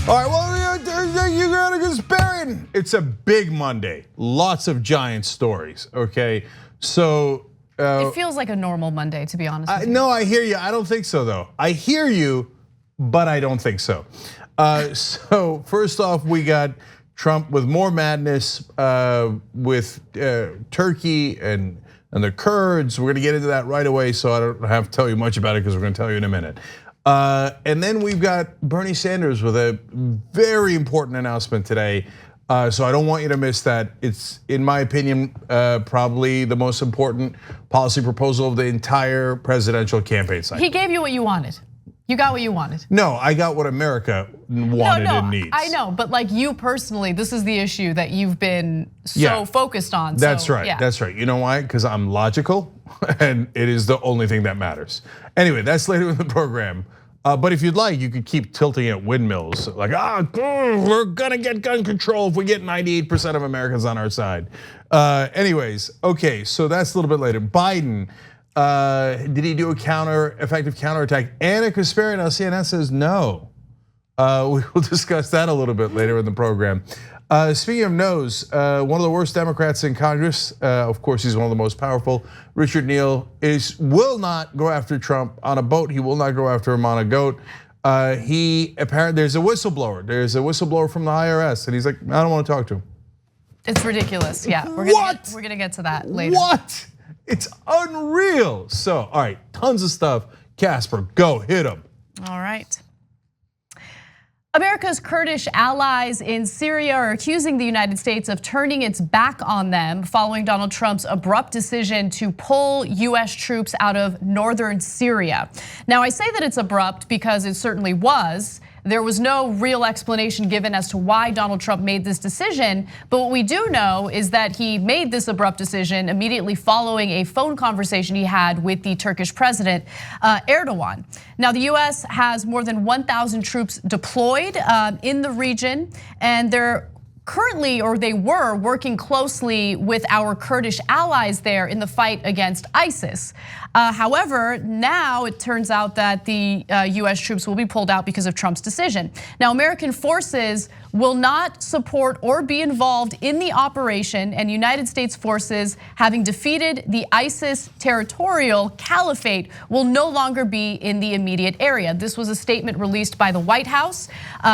All right, well, you got a Kasparian. It's a big Monday. Lots of giant stories, okay? So. It feels like a normal Monday, to be honest with you. No, I hear you. I don't think so, though. I hear you, but I don't think so. So first off, we got Trump with more madness with Turkey and the Kurds. We're gonna get into that right away, so I don't have to tell you much about it because we're gonna tell you in a minute. And then we've got Bernie Sanders with a very important announcement today. So I don't want you to miss that. It's, in my opinion, probably the most important policy proposal of the entire presidential campaign cycle. He gave you what you wanted. You got what you wanted. No, I got what America wanted and needs. I know, but like you personally, this is the issue that you've been so focused on. That's right, that's right. You know why? Because I'm logical and it is the only thing that matters. Anyway, that's later in the program. But if you'd like, you could keep tilting at windmills. Like, we're gonna get gun control if we get 98% of Americans on our side. Anyways, okay, so that's a little bit later. Biden, did he do a effective counterattack? Anna Kasparian on CNN says no. We will discuss that a little bit later in the program. Speaking of no's, one of the worst Democrats in Congress, of course he's one of the most powerful, Richard Neal, will not go after Trump on a boat. He will not go after him on a goat. There's a whistleblower from the IRS, and he's like, I don't want to talk to him. It's ridiculous, yeah. We're gonna get to that later. What? It's unreal. So, all right, tons of stuff. Casper, go, hit him. All right. America's Kurdish allies in Syria are accusing the United States of turning its back on them following Donald Trump's abrupt decision to pull US troops out of northern Syria. Now, I say that it's abrupt because it certainly was. There was no real explanation given as to why Donald Trump made this decision, but what we do know is that he made this abrupt decision immediately following a phone conversation he had with the Turkish president, Erdoğan. Now, the US has more than 1,000 troops deployed in the region, and they're currently, or they were, working closely with our Kurdish allies there in the fight against ISIS. However, now it turns out that the US troops will be pulled out because of Trump's decision. Now, American forces will not support or be involved in the operation, and United States forces, having defeated the ISIS territorial caliphate, will no longer be in the immediate area. This was a statement released by the White House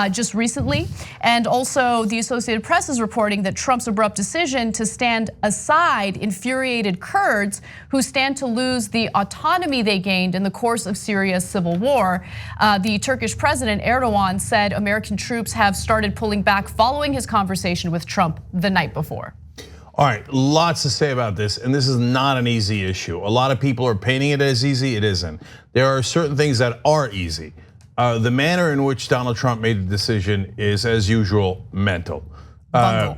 just recently, and also the Associated Press is reporting that Trump's abrupt decision to stand aside infuriated Kurds who stand to lose the autonomy they gained in the course of Syria's civil war. The Turkish president Erdoğan said American troops have started pulling back following his conversation with Trump the night before. All right, lots to say about this, and this is not an easy issue. A lot of people are painting it as easy, it isn't. There are certain things that are easy. The manner in which Donald Trump made the decision is, as usual, mental.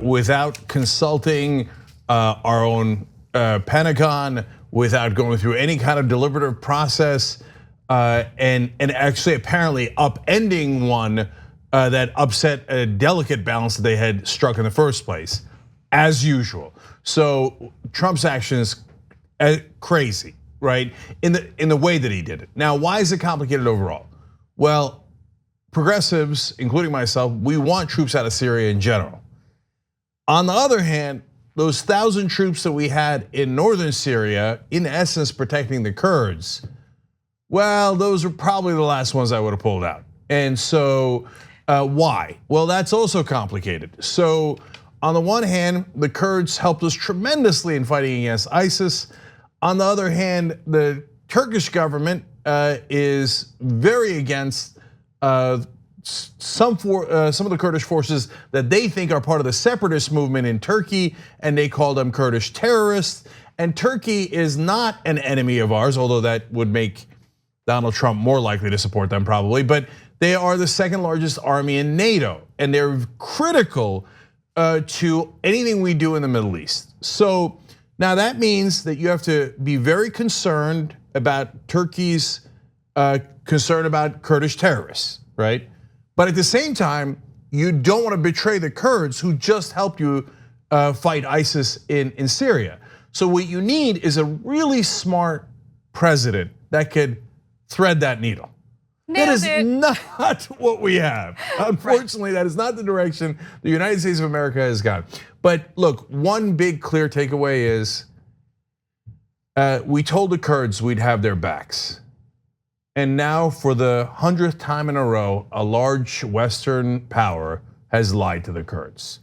Without consulting our own Pentagon, without going through any kind of deliberative process, and actually apparently upending one that upset a delicate balance that they had struck in the first place, as usual. So Trump's actions crazy, right? In the way that he did it. Now, why is it complicated overall? Well, progressives, including myself, we want troops out of Syria in general. On the other hand, those 1,000 troops that we had in northern Syria, in essence protecting the Kurds, well, those are probably the last ones I would have pulled out. And so why? Well, that's also complicated. So on the one hand, the Kurds helped us tremendously in fighting against ISIS. On the other hand, the Turkish government is very against some of the Kurdish forces that they think are part of the separatist movement in Turkey, and they call them Kurdish terrorists. And Turkey is not an enemy of ours, although that would make Donald Trump more likely to support them probably, but they are the second largest army in NATO, and they're critical to anything we do in the Middle East. So now that means that you have to be very concerned about Turkey's concern about Kurdish terrorists, right? But at the same time, you don't want to betray the Kurds who just helped you fight ISIS in Syria. So what you need is a really smart president that could thread that needle. That is not what we have. Unfortunately, that is not the direction the United States of America has gone. But look, one big clear takeaway is we told the Kurds we'd have their backs. And now for the 100th time in a row, a large Western power has lied to the Kurds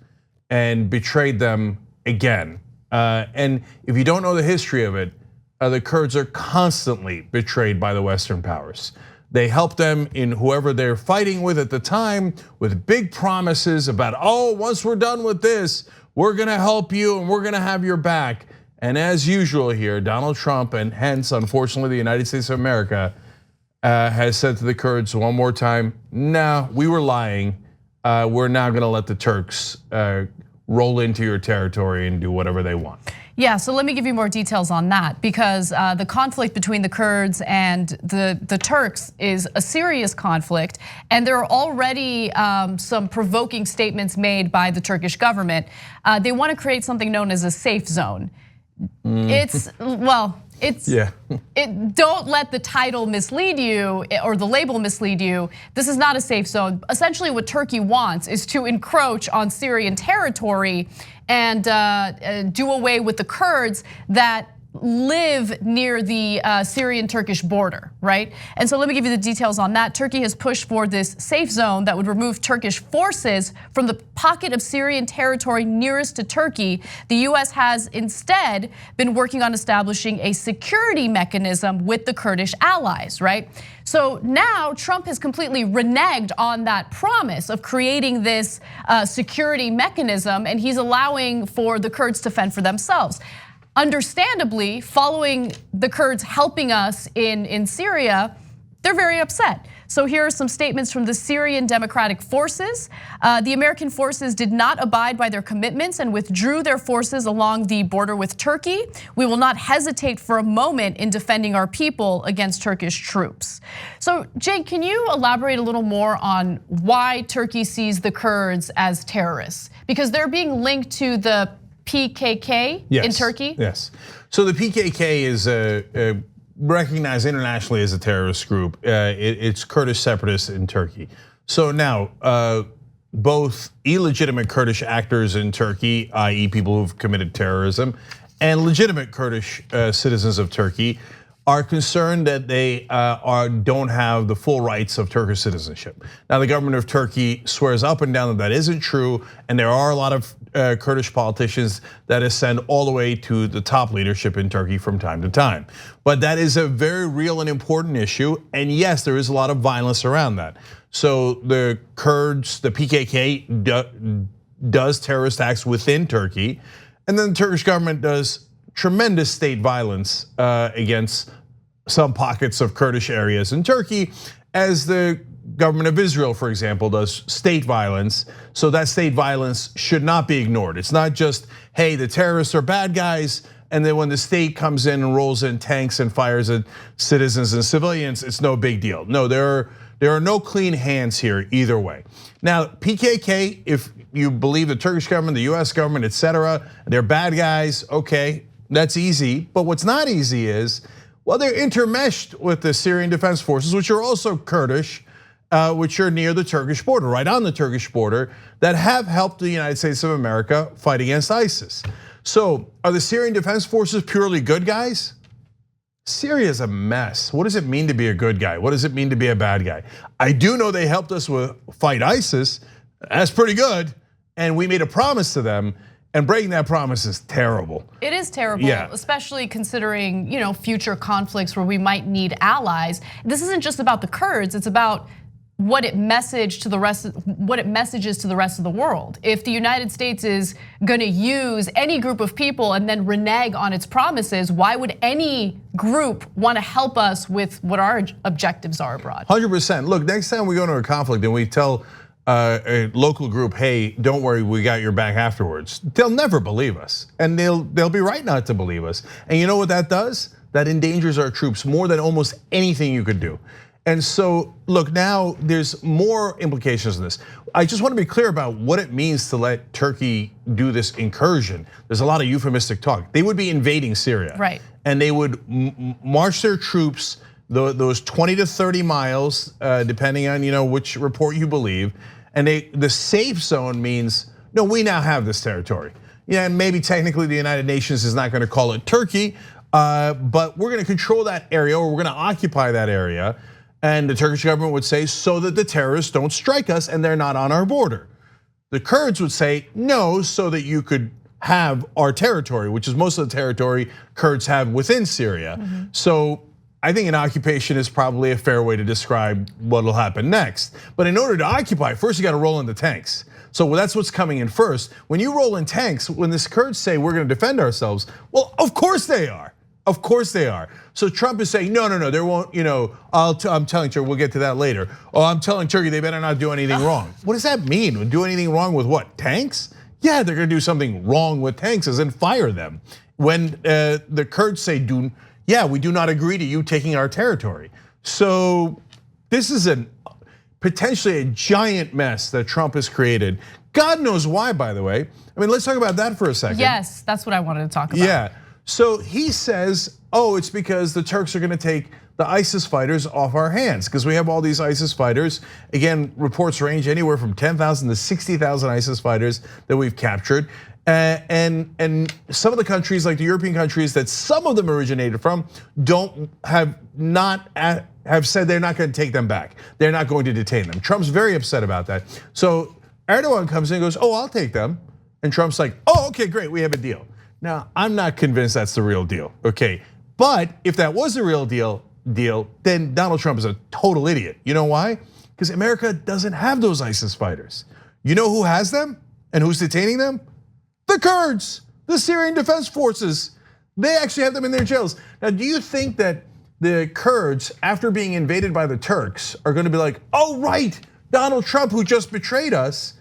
and betrayed them again. And if you don't know the history of it, the Kurds are constantly betrayed by the Western powers. They help them in whoever they're fighting with at the time with big promises about, oh, once we're done with this, we're gonna help you and we're gonna have your back. And as usual here, Donald Trump, and hence, unfortunately, the United States of America, has said to the Kurds one more time, no, we were lying. We're now gonna let the Turks roll into your territory and do whatever they want. Yeah, so let me give you more details on that, because the conflict between the Kurds and the Turks is a serious conflict, and there are already some provoking statements made by the Turkish government. They want to create something known as a safe zone. Don't let the title mislead you or the label mislead you. This is not a safe zone. Essentially what Turkey wants is to encroach on Syrian territory and do away with the Kurds that live near the Syrian-Turkish border, right? And so let me give you the details on that. Turkey has pushed for this safe zone that would remove Turkish forces from the pocket of Syrian territory nearest to Turkey. The US has instead been working on establishing a security mechanism with the Kurdish allies, right? So now Trump has completely reneged on that promise of creating this security mechanism, and he's allowing for the Kurds to fend for themselves. Understandably, following the Kurds helping us in Syria, they're very upset. So here are some statements from the Syrian Democratic Forces. The American forces did not abide by their commitments and withdrew their forces along the border with Turkey. We will not hesitate for a moment in defending our people against Turkish troops. So Cenk, can you elaborate a little more on why Turkey sees the Kurds as terrorists? Because they're being linked to the PKK in Turkey? Yes. So the PKK is recognized internationally as a terrorist group. It's Kurdish separatists in Turkey. So now, both illegitimate Kurdish actors in Turkey, i.e. people who've committed terrorism, and legitimate Kurdish citizens of Turkey are concerned that they don't have the full rights of Turkish citizenship. Now, the government of Turkey swears up and down that that isn't true, and there are a lot of Kurdish politicians that ascend all the way to the top leadership in Turkey from time to time. But that is a very real and important issue, and yes, there is a lot of violence around that. So the Kurds, the PKK does terrorist acts within Turkey, and then the Turkish government does tremendous state violence against some pockets of Kurdish areas in Turkey, as the government of Israel, for example, does state violence. So that state violence should not be ignored. It's not just, hey, the terrorists are bad guys, and then when the state comes in and rolls in tanks and fires at citizens and civilians, it's no big deal. No, there are no clean hands here either way. Now, PKK, if you believe the Turkish government, the US government, etc., they're bad guys, okay, that's easy. But what's not easy is, well, they're intermeshed with the Syrian Defense Forces, which are also Kurdish, which are near the Turkish border, right on the Turkish border, that have helped the United States of America fight against ISIS. So are the Syrian Defense Forces purely good guys? Syria is a mess. What does it mean to be a good guy? What does it mean to be a bad guy? I do know they helped us fight ISIS. That's pretty good. And we made a promise to them, and breaking that promise is terrible. It is terrible, especially considering future conflicts where we might need allies. This isn't just about the Kurds, it's about what it messages to the rest of the world. If the United States is gonna use any group of people and then renege on its promises, why would any group wanna help us with what our objectives are abroad? 100%. Look, next time we go into a conflict and we tell a local group, hey, don't worry, we got your back afterwards, they'll never believe us. And they'll be right not to believe us. And you know what that does? That endangers our troops more than almost anything you could do. And so, look, now there's more implications in this. I just want to be clear about what it means to let Turkey do this incursion. There's a lot of euphemistic talk. They would be invading Syria. Right. And they would march their troops those 20 to 30 miles, depending on which report you believe. And the safe zone means, no, we now have this territory. Yeah, and maybe technically the United Nations is not gonna call it Turkey, but we're gonna control that area, or we're gonna occupy that area. And the Turkish government would say, so that the terrorists don't strike us and they're not on our border. The Kurds would say, no, so that you could have our territory, which is most of the territory Kurds have within Syria. So I think an occupation is probably a fair way to describe what will happen next. But in order to occupy, first you gotta roll in the tanks. So that's what's coming in first. When you roll in tanks, when the Kurds say we're gonna defend ourselves, well, of course they are. Of course they are. So Trump is saying, no, there won't, I'm telling Turkey, we'll get to that later. Oh, I'm telling Turkey they better not do anything wrong. What does that mean? Do anything wrong with what, tanks? Yeah, they're gonna do something wrong with tanks, as in fire them. When the Kurds say, we do not agree to you taking our territory. So this is potentially a giant mess that Trump has created. God knows why, by the way. I mean, let's talk about that for a second. Yes, that's what I wanted to talk about. Yeah. So he says, it's because the Turks are gonna take the ISIS fighters off our hands, because we have all these ISIS fighters. Again, reports range anywhere from 10,000 to 60,000 ISIS fighters that we've captured. And some of the countries, like the European countries that some of them originated from, have said they're not gonna take them back. They're not going to detain them. Trump's very upset about that. So Erdoğan comes in and goes, I'll take them. And Trump's like, okay, great, we have a deal. Now, I'm not convinced that's the real deal, okay? But if that was the real deal, then Donald Trump is a total idiot. You know why? Because America doesn't have those ISIS fighters. You know who has them and who's detaining them? The Kurds, the Syrian Defense Forces. They actually have them in their jails. Now, do you think that the Kurds, after being invaded by the Turks, are gonna be like, oh right, Donald Trump, who just betrayed us,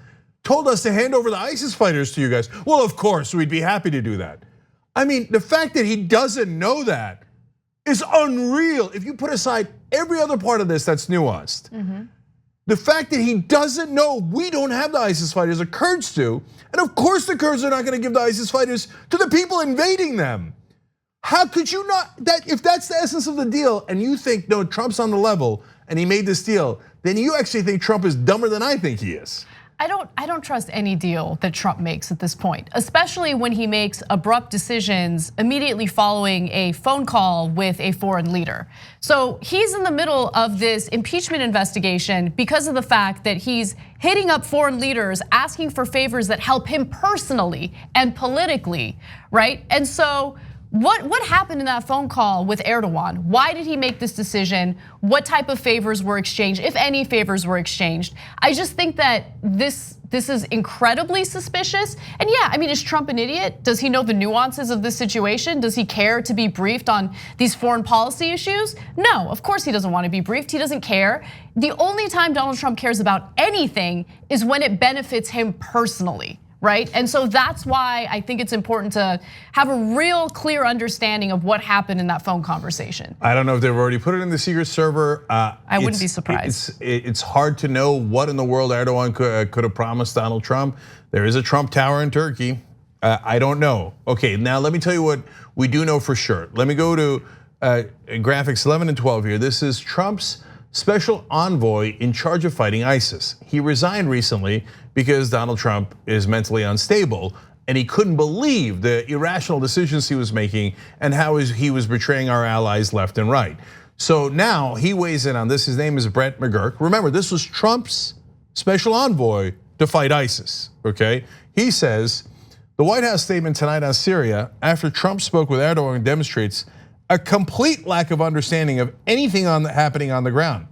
told us to hand over the ISIS fighters to you guys? Well, of course, we'd be happy to do that. I mean, the fact that he doesn't know that is unreal. If you put aside every other part of this that's nuanced. The fact that he doesn't know we don't have the ISIS fighters, the Kurds do, and of course the Kurds are not gonna give the ISIS fighters to the people invading them. How could you not, if that's the essence of the deal, and you think, no, Trump's on the level and he made this deal, then you actually think Trump is dumber than I think he is. I don't trust any deal that Trump makes at this point, especially when he makes abrupt decisions immediately following a phone call with a foreign leader. So he's in the middle of this impeachment investigation because of the fact that he's hitting up foreign leaders, asking for favors that help him personally and politically, right? And so what happened in that phone call with Erdoğan? Why did he make this decision? What type of favors were exchanged, if any favors were exchanged? I just think that this is incredibly suspicious. And yeah, I mean, is Trump an idiot? Does he know the nuances of this situation? Does he care to be briefed on these foreign policy issues? No, of course he doesn't want to be briefed. He doesn't care. The only time Donald Trump cares about anything is when it benefits him personally. Right? And so that's why I think it's important to have a real clear understanding of what happened in that phone conversation. I don't know if they've already put it in the secret server. I wouldn't be surprised. It's hard to know what in the world Erdoğan could have promised Donald Trump. There is a Trump Tower in Turkey. I don't know. Okay, now let me tell you what we do know for sure. Let me go to graphics 11 and 12 here. This is Trump's special envoy in charge of fighting ISIS. He resigned recently because Donald Trump is mentally unstable and he couldn't believe the irrational decisions he was making and how he was betraying our allies left and right. So now he weighs in on this. His name is Brett McGurk. Remember, this was Trump's special envoy to fight ISIS, okay? He says, the White House statement tonight on Syria after Trump spoke with Erdoğan demonstrates a complete lack of understanding of anything happening on the ground.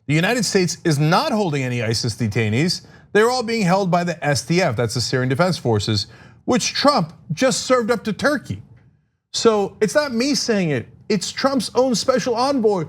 The United States is not holding any ISIS detainees. They're all being held by the SDF, that's the Syrian Defense Forces, which Trump just served up to Turkey. So it's not me saying it, it's Trump's own special envoy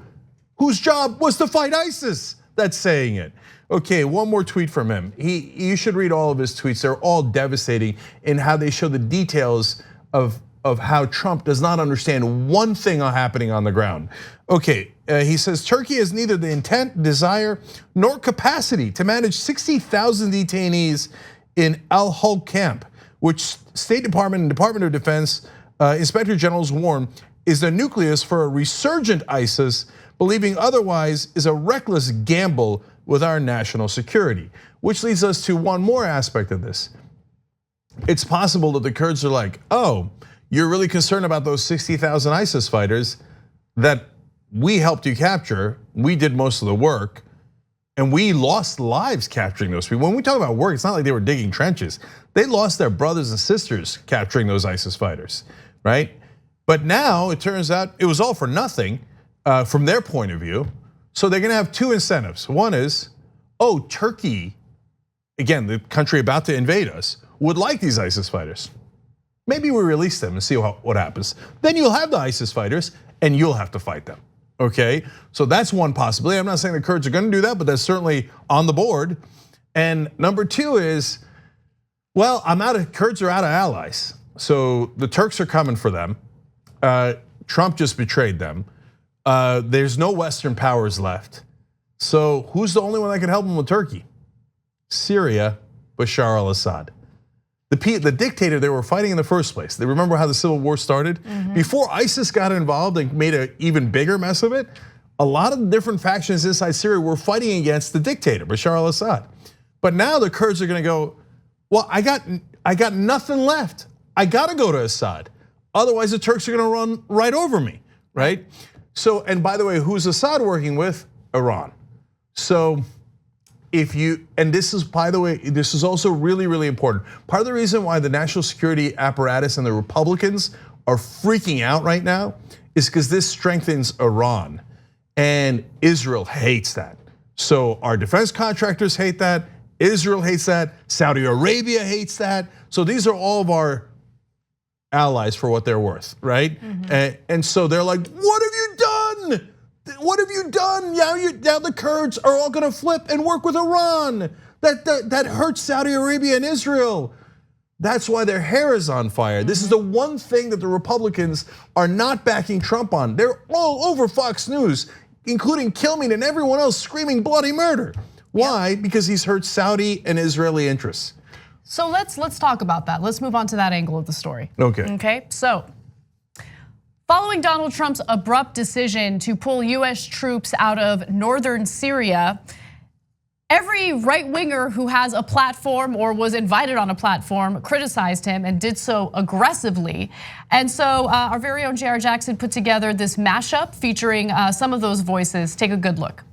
whose job was to fight ISIS that's saying it. Okay, one more tweet from him. You should read all of his tweets. They're all devastating in how they show the details of how Trump does not understand one thing happening on the ground. Okay, he says Turkey has neither the intent, desire, nor capacity to manage 60,000 detainees in Al-Hol camp, which State Department and Department of Defense Inspector Generals warn is the nucleus for a resurgent ISIS Believing otherwise is a reckless gamble with our national security. Which leads us to one more aspect of this. It's possible that the Kurds are like, oh, you're really concerned about those 60,000 ISIS fighters that we helped you capture. We did most of the work, and we lost lives capturing those people. When we talk about work, it's not like they were digging trenches. They lost their brothers and sisters capturing those ISIS fighters, right? But now it turns out it was all for nothing from their point of view. So they're gonna have two incentives. One is, oh, Turkey, again, the country about to invade us, would like these ISIS fighters. Maybe we release them and see what happens. Then you'll have the ISIS fighters and you'll have to fight them, okay? So that's one possibility. I'm not saying the Kurds are gonna do that, but that's certainly on the board. And number two is, well, Kurds are out of allies. So the Turks are coming for them. Trump just betrayed them. There's no Western powers left. So who's the only one that can help them with Turkey? Syria, Bashar al-Assad. The dictator they were fighting in the first place. They remember how the civil war started? Before ISIS got involved and made an even bigger mess of it, a lot of the different factions inside Syria were fighting against the dictator, Bashar al-Assad. But now the Kurds are gonna go, well, I got nothing left. I gotta go to Assad. Otherwise the Turks are gonna run right over me, right? So, and by the way, who's Assad working with? Iran. So, and this is, by the way, this is also really, really important. Part of the reason why the national security apparatus and the Republicans are freaking out right now is because this strengthens Iran, and Israel hates that. So our defense contractors hate that, Israel hates that, Saudi Arabia hates that. So these are all of our allies for what they're worth, right? And so they're like, what have you done? What have you done? Now the Kurds are all gonna flip and work with Iran. That hurts Saudi Arabia and Israel. That's why their hair is on fire. This is the one thing that the Republicans are not backing Trump on. They're all over Fox News, including Kilmeade and everyone else screaming bloody murder. Why? Because he's hurt Saudi and Israeli interests. So let's talk about that. Let's move on to that angle of the story. Okay, so following Donald Trump's abrupt decision to pull US troops out of northern Syria, every right-winger who has a platform or was invited on a platform criticized him and did so aggressively. And so our very own JR Jackson put together this mashup featuring some of those voices. Take a good look.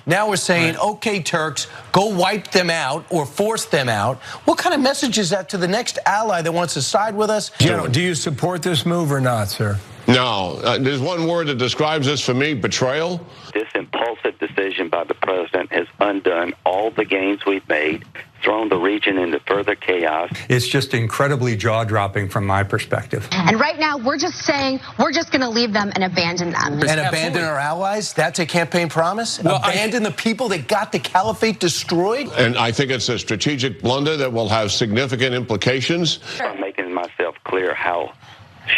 Now we're saying, okay, Turks, go wipe them out or force them out. What kind of message is that to the next ally that wants to side with us? Do you support this move or not, sir? No, there's one word that describes this for me: betrayal. This impulsive decision by the president has undone all the gains we've made, thrown the region into further chaos. It's just incredibly jaw-dropping from my perspective. And right now, we're just saying we're just going to leave them and abandon them. And abandon our allies? That's a campaign promise? Well, abandon the people that got the caliphate destroyed? And I think it's a strategic blunder that will have significant implications. I'm making myself clear how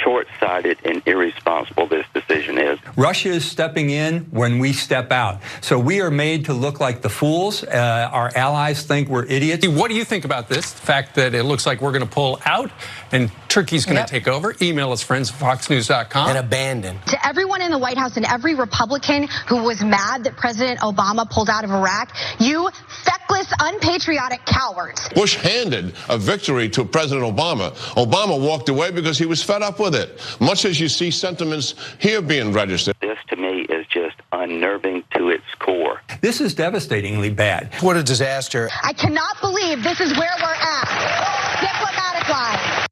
short-sighted and irresponsible this decision is. Russia is stepping in when we step out. So we are made to look like the fools. Our allies think we're idiots. What do you think about this? The fact that it looks like we're going to pull out and Turkey's going to take over. Email us, friends at foxnews.com. And abandon. To everyone in the White House and every Republican who was mad that President Obama pulled out of Iraq, you feckless, unpatriotic cowards. Bush handed a victory to President Obama. Obama walked away because he was fed up with it, much as you see sentiments here being registered. This, to me, is just unnerving to its core. This is devastatingly bad. What a disaster. I cannot believe this is where we're at. Diplomatic line.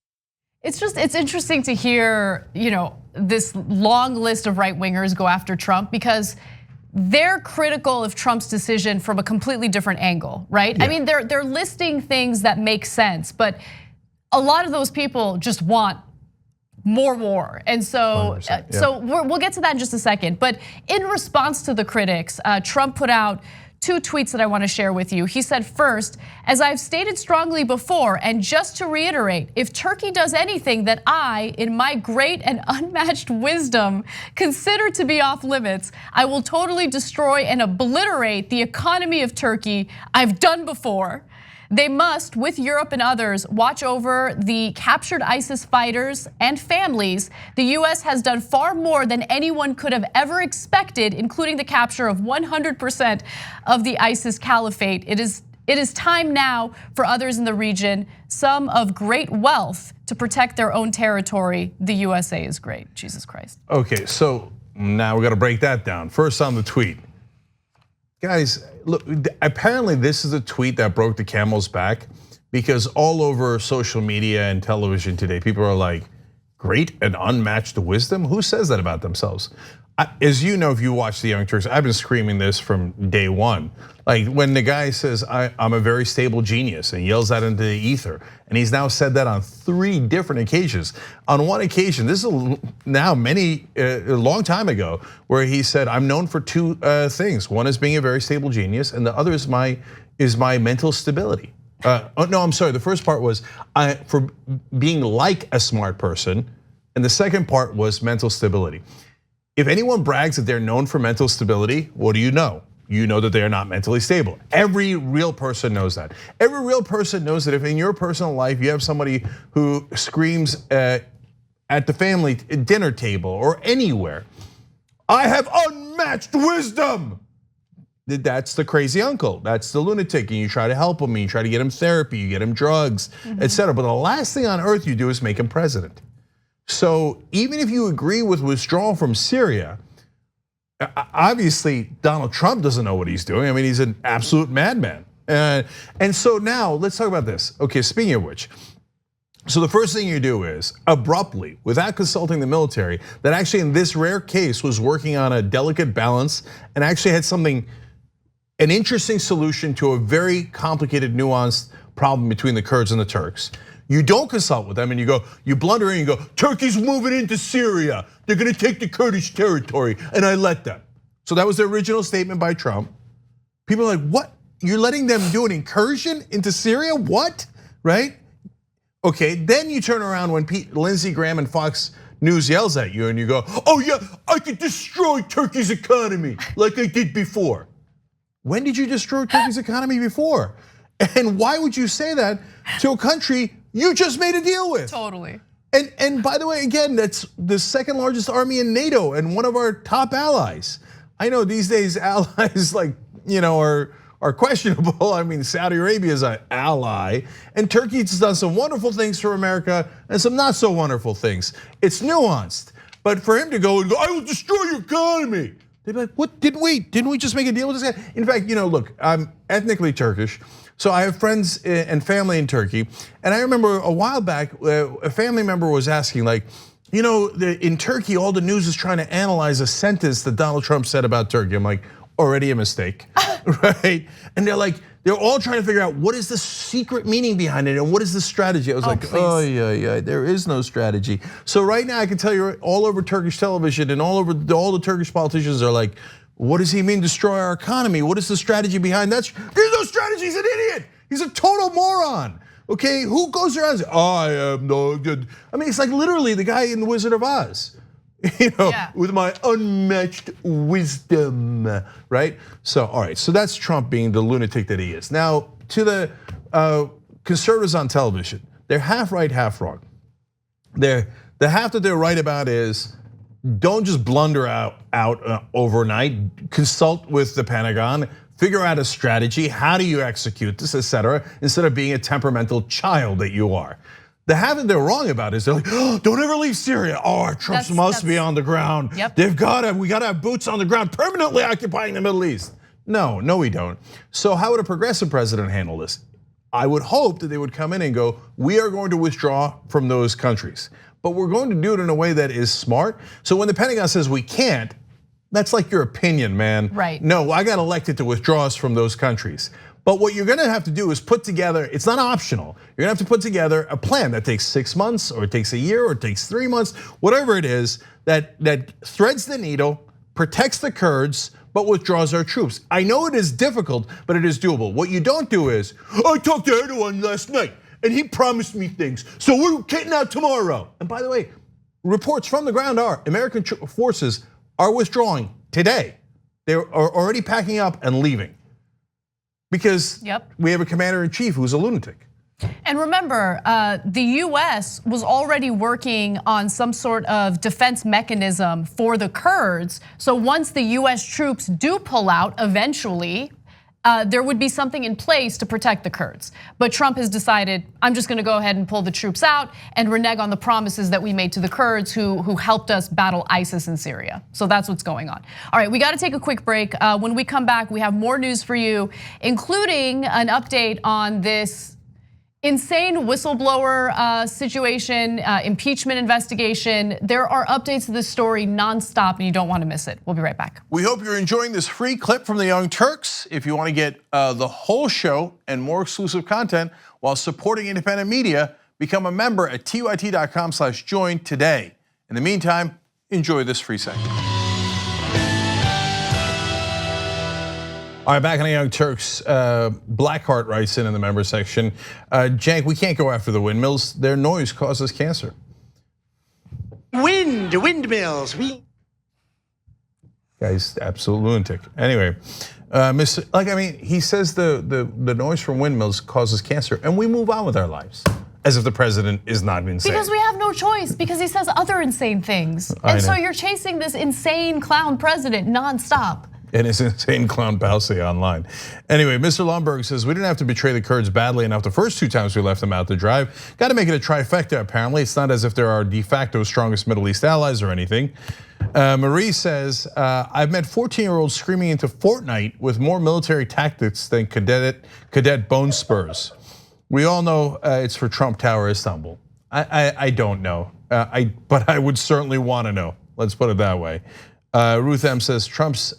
It's interesting to hear, this long list of right-wingers go after Trump because they're critical of Trump's decision from a completely different angle, right? Yeah. I mean, they're listing things that make sense, but a lot of those people just want more war. And so, we'll get to that in just a second. But in response to the critics, Trump put out two tweets that I want to share with you. He said, first, as I've stated strongly before, and just to reiterate, if Turkey does anything that I, in my great and unmatched wisdom, consider to be off limits, I will totally destroy and obliterate the economy of Turkey I've done before. They must, with Europe and others, watch over the captured ISIS fighters and families. The US has done far more than anyone could have ever expected, including the capture of 100% of the ISIS caliphate. It is time now for others in the region, some of great wealth, to protect their own territory. The USA is great. Jesus Christ. Okay, so now we got to break that down. First on the tweet. Guys, look, apparently this is a tweet that broke the camel's back, because all over social media and television today, people are like, great and unmatched wisdom? Who says that about themselves? As you know, if you watch the Young Turks, I've been screaming this from day one. Like when the guy says, I'm a very stable genius, and yells that into the ether. And he's now said that on 3 different occasions. On one occasion, this is now a long time ago, where he said, I'm known for 2 things. One is being a very stable genius, and the other is my mental stability. No, I'm sorry, the first part was for being like a smart person, and the second part was mental stability. If anyone brags that they're known for mental stability, what do you know? You know that they are not mentally stable. Every real person knows that. Every real person knows that if in your personal life you have somebody who screams at the family dinner table or anywhere, I have unmatched wisdom. That's the crazy uncle. That's the lunatic, and you try to help him, and you try to get him therapy, you get him drugs, etc. But the last thing on earth you do is make him president. So even if you agree with withdrawal from Syria, obviously Donald Trump doesn't know what he's doing. I mean, he's an absolute madman. And so now let's talk about this. Okay, speaking of which, so the first thing you do is abruptly, without consulting the military, that actually in this rare case was working on a delicate balance and actually had an interesting solution to a very complicated, nuanced problem between the Kurds and the Turks. You don't consult with them and you blunder in and you go, Turkey's moving into Syria. They're gonna take the Kurdish territory and I let them. So that was the original statement by Trump. People are like, what? You're letting them do an incursion into Syria? What, right? Okay, then you turn around when Lindsey Graham and Fox News yells at you and you go, oh yeah, I could destroy Turkey's economy like I did before. When did you destroy Turkey's economy before? And why would you say that to a country you just made a deal with? Totally. And by the way, again, that's the 2nd largest army in NATO and one of our top allies. I know these days allies are questionable. I mean, Saudi Arabia is an ally, and Turkey's done some wonderful things for America and some not so wonderful things. It's nuanced, but for him to go and go, I will destroy your economy. They'd be like, what, didn't we just make a deal with this guy? In fact, look, I'm ethnically Turkish. So I have friends and family in Turkey, and I remember a while back, a family member was asking, like, in Turkey, all the news is trying to analyze a sentence that Donald Trump said about Turkey. I'm like, already a mistake, right? And they're all trying to figure out what is the secret meaning behind it and what is the strategy. I was like, please. oh yeah, there is no strategy. So right now I can tell you all over Turkish television and all the Turkish politicians are like, what does he mean destroy our economy? What is the strategy behind that? There's no strategy, he's an idiot. He's a total moron. Okay, who goes around and says, I am no good. I mean, it's like literally the guy in The Wizard of Oz. With my unmatched wisdom, right? So, all right, so that's Trump being the lunatic that he is. Now, to the conservatives on television, they're half right, half wrong. The half that they're right about is, don't just blunder out overnight. Consult with the Pentagon, figure out a strategy. How do you execute this, etc., instead of being a temperamental child that you are. The half that they're wrong about is they're like, oh, don't ever leave Syria. Oh, our troops must be on the ground. Yep. We gotta have boots on the ground permanently occupying the Middle East. No, we don't. So how would a progressive president handle this? I would hope that they would come in and go, we are going to withdraw from those countries, but we're going to do it in a way that is smart. So when the Pentagon says we can't, that's like your opinion, man. Right. No, I got elected to withdraw us from those countries. But what you're gonna have to do is put together, it's not optional, you're gonna have to put together a plan that takes 6 months, or it takes a year, or it takes 3 months, whatever it is, that threads the needle, protects the Kurds, but withdraws our troops. I know it is difficult, but it is doable. What you don't do is, I talked to Erdoğan last night, and he promised me things, so we're getting out tomorrow. And by the way, reports from the ground are, American forces are withdrawing today. They are already packing up and leaving. Because Yep. we have a commander-in-chief who's a lunatic. And remember, the US was already working on some sort of defense mechanism for the Kurds. So once the US troops do pull out eventually, there would be something in place to protect the Kurds. But Trump has decided, I'm just gonna go ahead and pull the troops out and renege on the promises that we made to the Kurds who helped us battle ISIS in Syria. So that's what's going on. All right, we gotta take a quick break. When we come back, we have more news for you, including an update on this insane whistleblower situation, impeachment investigation. There are updates to this story nonstop and you don't want to miss it. We'll be right back. We hope you're enjoying this free clip from the Young Turks. If you want to get the whole show and more exclusive content while supporting independent media, become a member at tyt.com/join today. In the meantime, enjoy this free segment. All right, back on the Young Turks. Blackheart writes in the member section, Cenk, we can't go after the windmills. Their noise causes cancer. Windmills. Guy's absolute lunatic. Anyway, he says the noise from windmills causes cancer, and we move on with our lives. As if the president is not insane. Because we have no choice, because he says other insane things. And so you're chasing this insane clown president nonstop. And his insane clown palsy online. Anyway, Mr. Lomberg says, we didn't have to betray the Kurds badly enough the first 2 times we left them out to dry. Got to make it a trifecta, apparently. It's not as if they're our de facto strongest Middle East allies or anything. Marie says, I've met 14-year-olds screaming into Fortnite with more military tactics than cadet bone spurs. We all know it's for Trump Tower Istanbul. I don't know, but I would certainly want to know. Let's put it that way. Ruth M says, Trump's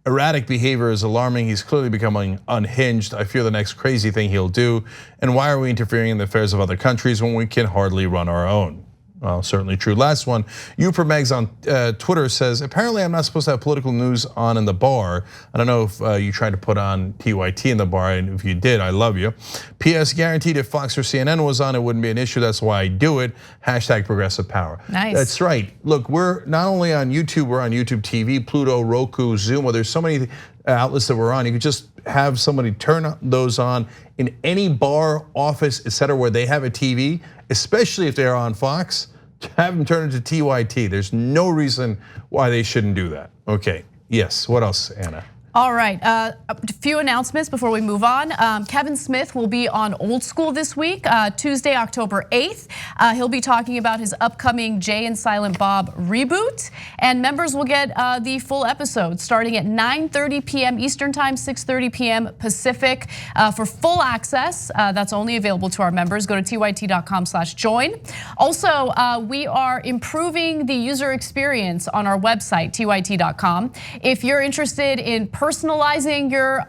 erratic behavior is alarming. He's clearly becoming unhinged. I fear the next crazy thing he'll do. And why are we interfering in the affairs of other countries when we can hardly run our own? Well, certainly true. Last one, Megs on Twitter says, apparently I'm not supposed to have political news on in the bar. I don't know if you tried to put on TYT in the bar, and if you did, I love you. PS, guaranteed if Fox or CNN was on, it wouldn't be an issue. That's why I do it. Hashtag progressive power. Nice. That's right. Look, we're not only on YouTube, we're on YouTube TV, Pluto, Roku, Zoom. Well, there's so many outlets that we're on. You could just have somebody turn those on in any bar, office, etc., where they have a TV, especially if they're on Fox. Have them turn it to TYT. There's no reason why they shouldn't do that. Okay, yes, what else, Anna? All right, a few announcements before we move on. Kevin Smith will be on Old School this week, Tuesday, October 8th. He'll be talking about his upcoming Jay and Silent Bob reboot. And members will get the full episode starting at 9:30 p.m. Eastern Time, 6:30 p.m. Pacific. For full access, that's only available to our members. Go to tyt.com/join. Also, we are improving the user experience on our website, tyt.com. If you're interested in personalizing your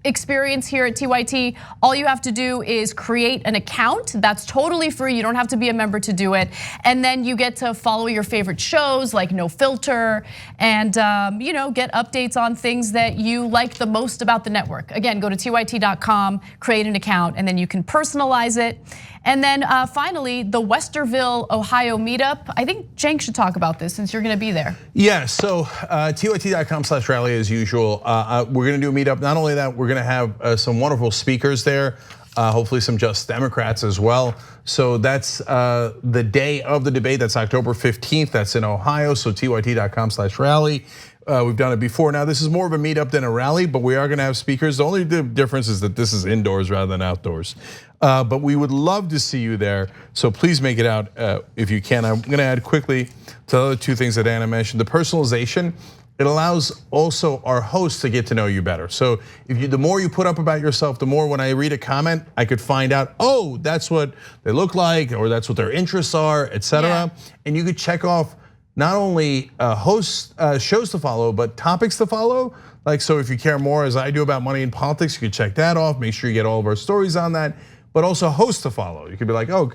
experience here at TYT, all you have to do is create an account. That's totally free. You don't have to be a member to do it. And then you get to follow your favorite shows like No Filter and get updates on things that you like the most about the network. Again, go to tyt.com, create an account, and then you can personalize it. And then finally, the Westerville, Ohio meetup. I think Cenk should talk about this since you're gonna be there. Yeah, so tyt.com/rally as usual. We're gonna do a meetup. Not only that, we're gonna have some wonderful speakers there. Hopefully some Just Democrats as well. So that's the day of the debate. That's October 15th. That's in Ohio. So tyt.com/rally. We've done it before. Now this is more of a meetup than a rally, but we are gonna have speakers. The only difference is that this is indoors rather than outdoors. But we would love to see you there. So please make it out if you can. I'm gonna add quickly to the other 2 things that Anna mentioned. The personalization, it allows also our hosts to get to know you better. So the more you put up about yourself, the more when I read a comment, I could find out, oh, that's what they look like, or that's what their interests are, etc. Yeah. And you could check off not only hosts, shows to follow, but topics to follow. Like, so if you care more as I do about money and politics, you could check that off. Make sure you get all of our stories on that, but also hosts to follow. You could be like, oh,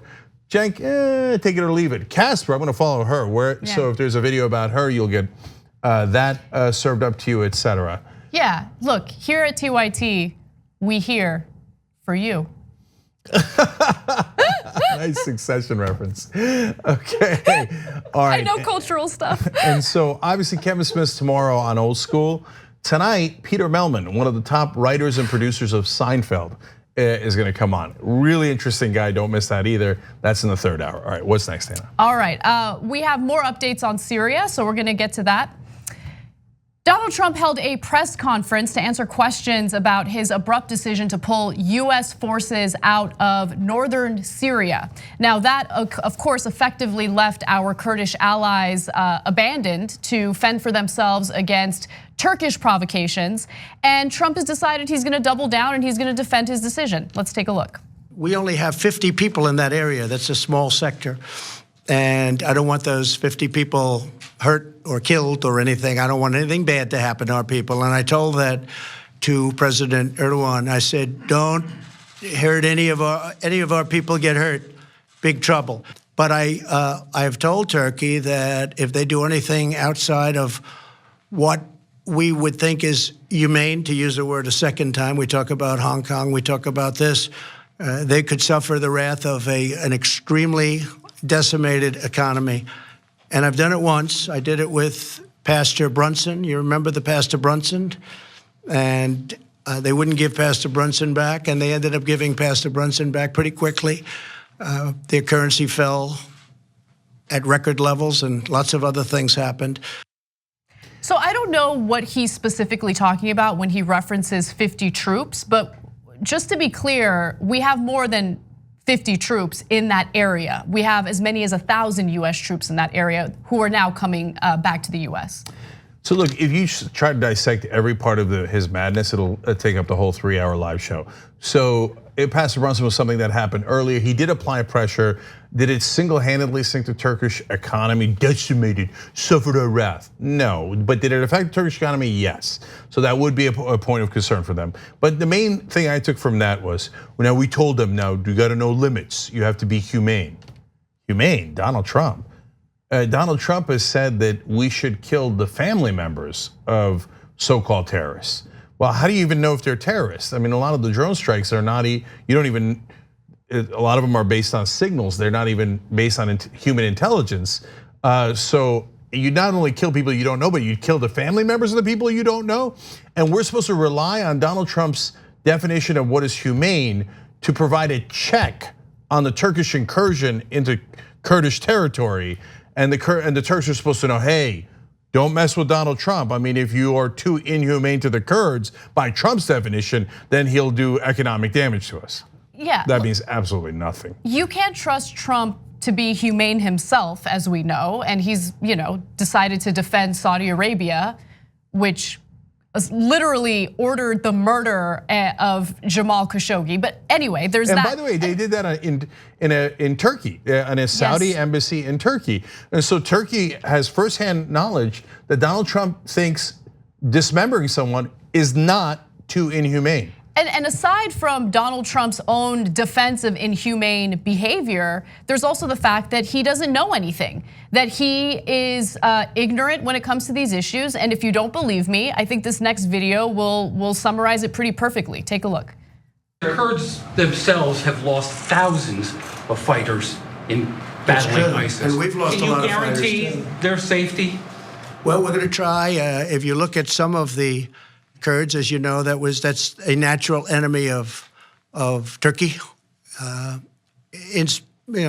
Cenk, take it or leave it. Casper, I'm gonna follow her. So if there's a video about her, you'll get that served up to you, etc. Yeah, look, here at TYT, we here for you. Nice Succession reference. Okay, all right. I know cultural stuff. And so obviously Kevin Smith's tomorrow on Old School. Tonight, Peter Melman, one of the top writers and producers of Seinfeld, is gonna come on. Really interesting guy, don't miss that either. That's in the third hour. All right, what's next, Dana? All right, we have more updates on Syria, so we're gonna get to that. Donald Trump held a press conference to answer questions about his abrupt decision to pull US forces out of northern Syria. Now that, of course, effectively left our Kurdish allies abandoned to fend for themselves against Turkish provocations. And Trump has decided he's gonna double down and he's gonna defend his decision. Let's take a look. We only have 50 people in that area. That's a small sector. And I don't want those 50 people hurt or killed or anything. I don't want anything bad to happen to our people. And I told that to President Erdoğan. I said, don't hurt any of our people get hurt. Big trouble. But I have told Turkey that if they do anything outside of what we would think is humane, to use the word a second time, we talk about Hong Kong, we talk about this, they could suffer the wrath of an extremely decimated economy. And I've done it once. I did it with Pastor Brunson. You remember the Pastor Brunson? And they wouldn't give Pastor Brunson back, and they ended up giving Pastor Brunson back pretty quickly. Their currency fell at record levels, and lots of other things happened. So I don't know what he's specifically talking about when he references 50 troops, but just to be clear, we have more than 50 troops in that area. We have as many as 1,000 US troops in that area who are now coming back to the US. So look, if you try to dissect every part of his madness, it'll take up the whole 3-hour live show. So Pastor Brunson was something that happened earlier. He did apply pressure. Did it single-handedly sink the Turkish economy? Decimated, suffered a wrath? No, but did it affect the Turkish economy? Yes. So that would be a point of concern for them. But the main thing I took from that was, now we told them, now you gotta know limits. You have to be humane. Humane, Donald Trump. Donald Trump has said that we should kill the family members of so-called terrorists. Well, how do you even know if they're terrorists? I mean, a lot of the drone strikes are not, you don't even, a lot of them are based on signals. They're not even based on human intelligence. So you not only kill people you don't know, but you kill the family members of the people you don't know. And we're supposed to rely on Donald Trump's definition of what is humane to provide a check on the Turkish incursion into Kurdish territory. And the Turks are supposed to know, hey, don't mess with Donald Trump. I mean, if you are too inhumane to the Kurds, by Trump's definition, then he'll do economic damage to us. Yeah. That means absolutely nothing. You can't trust Trump to be humane himself, as we know, and he's, decided to defend Saudi Arabia, which literally ordered the murder of Jamal Khashoggi. But anyway, there's that. And by the way, they did that in Turkey, in a Saudi embassy in Turkey. And so Turkey has firsthand knowledge that Donald Trump thinks dismembering someone is not too inhumane. And aside from Donald Trump's own defense of inhumane behavior, there's also the fact that he doesn't know anything, that he is ignorant when it comes to these issues. And if you don't believe me, I think this next video will summarize it pretty perfectly. Take a look. The Kurds themselves have lost thousands of fighters in battling ISIS. And we've lost a lot of fighters. Can you guarantee their safety? Well, we're going to try. If you look at some of the Kurds, as you know, that's a natural enemy of Turkey.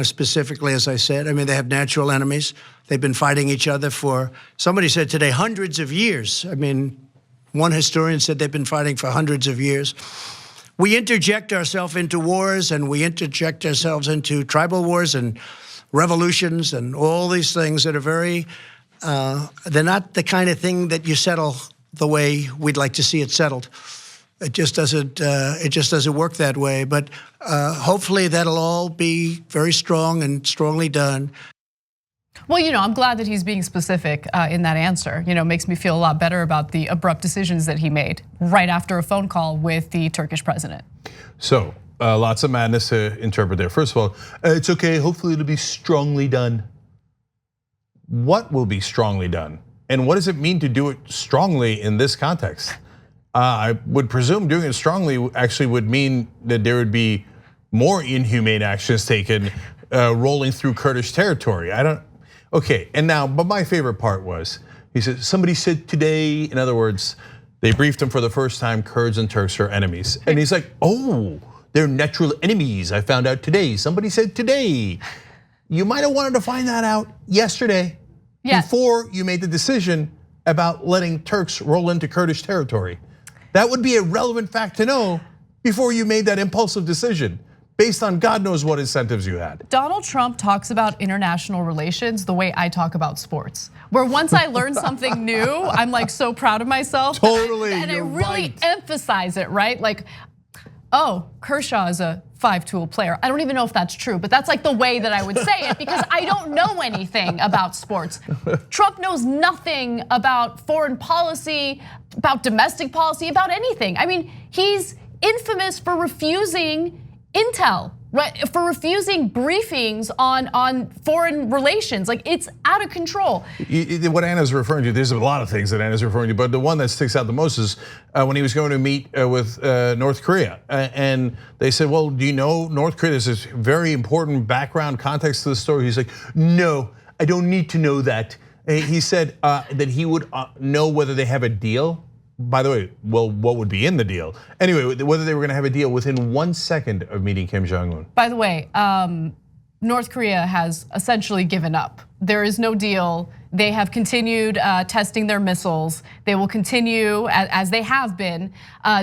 Specifically, as I said, I mean, they have natural enemies. They've been fighting each other for, somebody said today, hundreds of years. I mean, one historian said they've been fighting for hundreds of years. We interject ourselves into wars, and we interject ourselves into tribal wars and revolutions and all these things that are very, they're not the kind of thing that you settle the way we'd like to see it settled. It just doesn't work that way. But hopefully that'll all be very strong and strongly done. Well, I'm glad that he's being specific in that answer. Makes me feel a lot better about the abrupt decisions that he made right after a phone call with the Turkish president. So lots of madness to interpret there. First of all, it's okay, hopefully it'll be strongly done. What will be strongly done? And what does it mean to do it strongly in this context? I would presume doing it strongly actually would mean that there would be more inhumane actions taken rolling through Kurdish territory. Okay, and now, but my favorite part was, he said, somebody said today, in other words, They briefed him for the first time, Kurds and Turks are enemies. And he's like, oh, they're natural enemies. I found out today. Somebody said today. You might have wanted to find that out yesterday before you made the decision about letting Turks roll into Kurdish territory. That would be a relevant fact to know before you made that impulsive decision based on God knows what incentives you had. Donald Trump talks about international relations the way I talk about sports. Where once I learn something new, I'm like so proud of myself. Totally, and I you're really right. emphasize it, right? Like, oh, Kershaw is a 5-tool player. I don't even know if that's true, but that's like the way that I would say it because I don't know anything about sports. Trump knows nothing about foreign policy, about domestic policy, about anything. I mean, he's infamous for refusing intel, right? For refusing briefings on foreign relations. Like, it's out of control. What Anna's referring to, there's a lot of things that Anna's referring to, but the one that sticks out the most is when he was going to meet with North Korea. And they said, well, do you know North Korea? There's this very important background context to the story. He's like, no, I don't need to know that. He said that he would know whether they have a deal. By the way, well, what would be in the deal? Anyway, whether they were gonna have a deal within 1 second of meeting Kim Jong-un. By the way, North Korea has essentially given up. There is no deal. They have continued testing their missiles. They will continue, as they have been,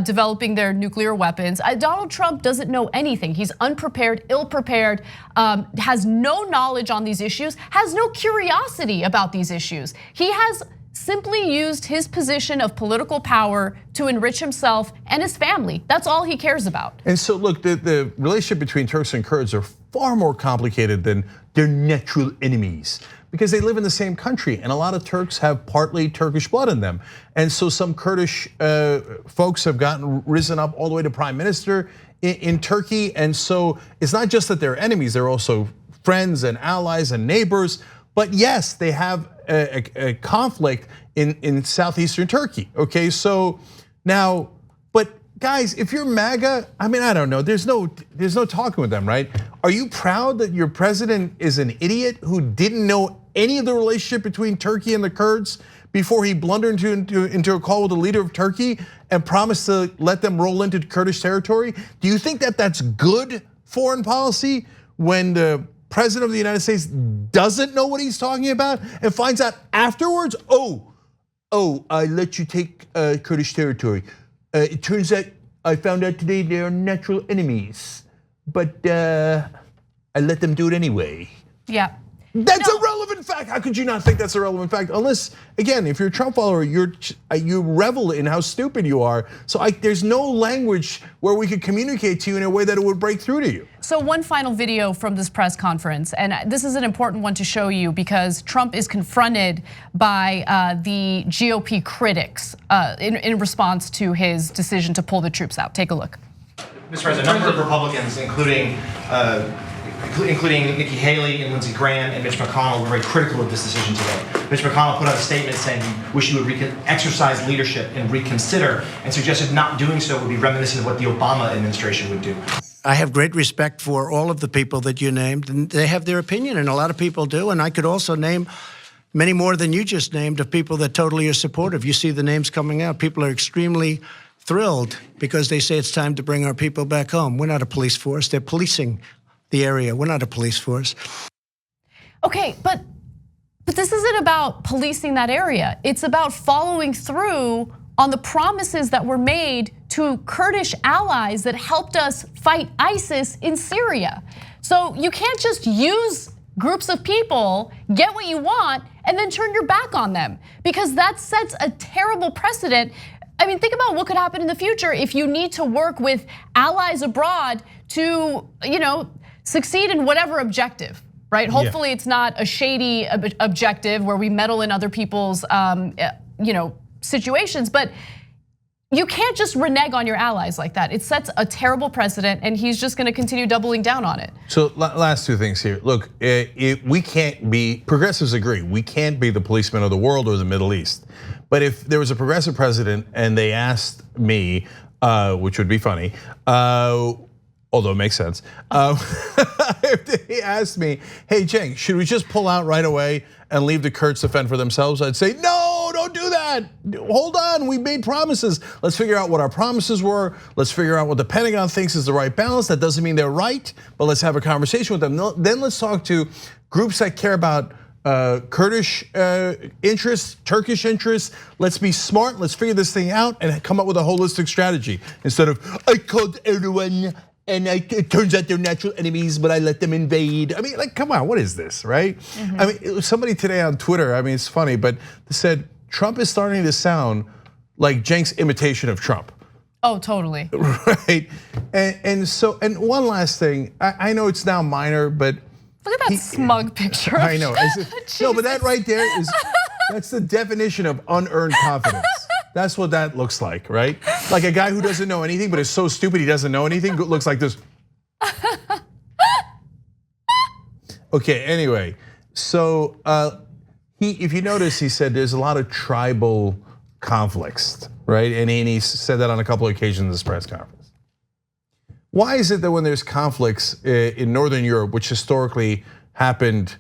developing their nuclear weapons. Donald Trump doesn't know anything. He's unprepared, ill-prepared, has no knowledge on these issues, has no curiosity about these issues. He has simply used his position of political power to enrich himself and his family. That's all he cares about. And so look, the relationship between Turks and Kurds are far more complicated than their natural enemies because they live in the same country and a lot of Turks have partly Turkish blood in them. And so some Kurdish folks have risen up all the way to prime minister in Turkey. And so it's not just that they're enemies, they're also friends and allies and neighbors. But yes, they have a conflict in southeastern Turkey. Okay, so now, but guys, if you're MAGA, I mean, I don't know. There's no talking with them, right? Are you proud that your president is an idiot who didn't know any of the relationship between Turkey and the Kurds before he blundered into a call with the leader of Turkey and promised to let them roll into Kurdish territory? Do you think that that's good foreign policy when the President of the United States doesn't know what he's talking about and finds out afterwards, oh, I let you take Kurdish territory. It turns out, I found out today they are natural enemies, but I let them do it anyway. Yeah. That's a relevant fact. How could you not think that's a relevant fact? Unless, again, if you're a Trump follower, you revel in how stupid you are. So there's no language where we could communicate to you in a way that it would break through to you. So one final video from this press conference, and this is an important one to show you because Trump is confronted by the GOP critics in response to his decision to pull the troops out. Take a look. Mr. President, a number of Republicans, including Nikki Haley and Lindsey Graham and Mitch McConnell, were very critical of this decision today. Mitch McConnell put out a statement saying he wished he would exercise leadership and reconsider, and suggested not doing so would be reminiscent of what the Obama administration would do. I have great respect for all of the people that you named, and they have their opinion, and a lot of people do. And I could also name many more than you just named of people that totally are supportive. You see the names coming out. People are extremely thrilled because they say it's time to bring our people back home. We're not a police force. They're policing the area. We're not a police force. Okay, but this isn't about policing that area. It's about following through on the promises that were made to Kurdish allies that helped us fight ISIS in Syria. So you can't just use groups of people, get what you want, and then turn your back on them, because that sets a terrible precedent. I mean, think about what could happen in the future if you need to work with allies abroad to, succeed in whatever objective, right? Hopefully it's not a shady objective where we meddle in other people's, situations, but you can't just renege on your allies like that. It sets a terrible precedent, and he's just gonna continue doubling down on it. So last two things here. Look, we can't be, progressives agree, we can't be the policemen of the world or the Middle East. But if there was a progressive president and they asked me, which would be funny, although it makes sense, if they asked me, hey Cenk, should we just pull out right away and leave the Kurds to fend for themselves? I'd say, no, don't do that. Hold on, we made promises. Let's figure out what our promises were. Let's figure out what the Pentagon thinks is the right balance. That doesn't mean they're right, but let's have a conversation with them. Then let's talk to groups that care about Kurdish interests, Turkish interests. Let's be smart, let's figure this thing out and come up with a holistic strategy. Instead of, I called Erdoğan and it turns out they're natural enemies, but I let them invade. I mean, like, come on, what is this, right? I mean, somebody today on Twitter, I mean, it's funny, but they said, Trump is starting to sound like Cenk's imitation of Trump. Oh, totally. Right, and one last thing, I know it's now minor, but look at that smug picture. I know. No, but that right there that's the definition of unearned confidence. That's what that looks like, right? Like a guy who doesn't know anything, but is so stupid he doesn't know anything, looks like this. Okay, anyway, so if you notice, he said there's a lot of tribal conflicts, right? And he said that on a couple of occasions in this press conference. Why is it that when there's conflicts in Northern Europe, which historically happened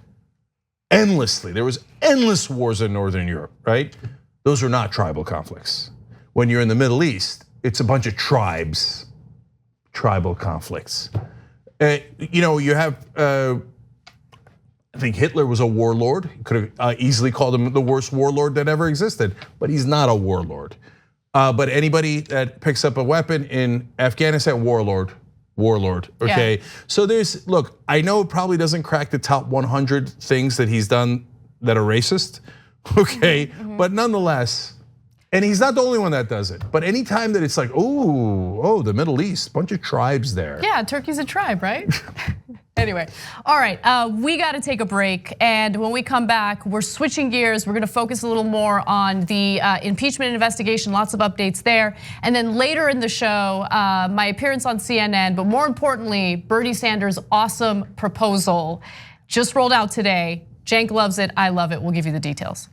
endlessly, there was endless wars in Northern Europe, right? Those are not tribal conflicts. When you're in the Middle East, it's a bunch of tribes, tribal conflicts. You have, I think Hitler was a warlord. You could have easily called him the worst warlord that ever existed, but he's not a warlord. But anybody that picks up a weapon in Afghanistan, warlord, okay? Yeah. So look, I know it probably doesn't crack the top 100 things that he's done that are racist, okay? But nonetheless, and he's not the only one that does it. But anytime that it's like, oh, the Middle East, bunch of tribes there. Yeah, Turkey's a tribe, right? Anyway, all right, we gotta take a break. And when we come back, we're switching gears. We're gonna focus a little more on the impeachment investigation, lots of updates there. And then later in the show, my appearance on CNN, but more importantly, Bernie Sanders' awesome proposal just rolled out today. Cenk loves it, I love it. We'll give you the details.